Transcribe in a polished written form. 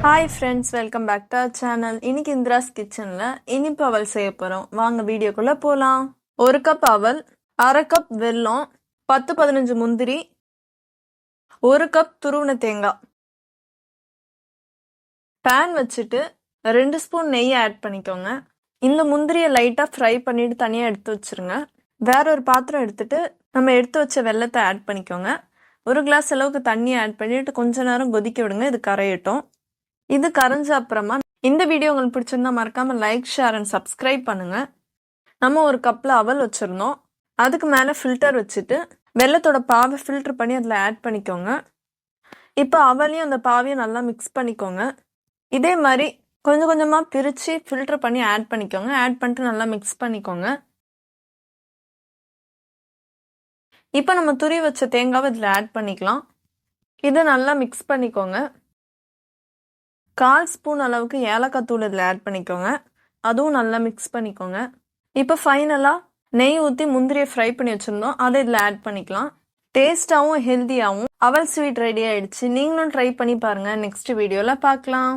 Hi friends, welcome back to our channel. இன்னைக்கு இந்திராஸ் கிச்சனில் இனிப்பு அவல் செய்ய போகிறோம். வாங்க வீடியோக்குள்ளே போகலாம். 1 கப் அவல், 1/2 கப் வெல்லம், 10-15 முந்திரி, 1 கப் துருவின தேங்காய். பேன் வச்சுட்டு 2 ஸ்பூன் நெய் ஆட் பண்ணிக்கோங்க. இந்த முந்திரியை லைட்டாக ஃப்ரை பண்ணிட்டு தனியாக எடுத்து வச்சுருங்க. வேற ஒரு பாத்திரம் எடுத்துட்டு நம்ம எடுத்து வச்ச வெல்லத்தை ஆட் பண்ணிக்கோங்க. 1 கிளாஸ் அளவுக்கு தண்ணி ஆட் பண்ணிட்டு கொஞ்ச நேரம் கொதிக்க விடுங்க. இது கரையட்டும். இது கரைஞ்ச அப்புறமா இந்த வீடியோ உங்களுக்கு பிடிச்சிருந்தா மறக்காம லைக், ஷேர் அண்ட் சப்ஸ்கிரைப் பண்ணுங்க. நம்ம ஒரு கப்ல அவல் வச்சிருந்தோம். அதுக்கு மேலே ஃபில்டர் வச்சுட்டு வெல்லத்தோட பாவை ஃபில்டர் பண்ணி அதில் ஆட் பண்ணிக்கோங்க. இப்போ அவலையும் அந்த பாவையும் நல்லா மிக்ஸ் பண்ணிக்கோங்க. இதே மாதிரி கொஞ்சம் கொஞ்சமாக பிரித்து ஃபில்டர் பண்ணி ஆட் பண்ணிக்கோங்க. ஆட் பண்ணிட்டு நல்லா மிக்ஸ் பண்ணிக்கோங்க. இப்போ நம்ம துருவி வச்ச தேங்காவை இதில் ஆட் பண்ணிக்கலாம். இதை நல்லா மிக்ஸ் பண்ணிக்கோங்க. 1/4 ஸ்பூன் அளவுக்கு ஏலக்காய் தூள் இதில் ஆட் பண்ணிக்கோங்க. அதுவும் நல்லா மிக்ஸ் பண்ணிக்கோங்க. இப்போ ஃபைனலாக நெய் ஊற்றி முந்திரியை ஃப்ரை பண்ணி வச்சுருந்தோம், அதை இதில் ஆட் பண்ணிக்கலாம். டேஸ்ட்டாகவும் ஹெல்த்தியாகவும் அவல் ஸ்வீட் ரெடி ஆயிடுச்சு. நீங்களும் ட்ரை பண்ணி பாருங்கள். நெக்ஸ்ட் வீடியோவில் பார்க்கலாம்.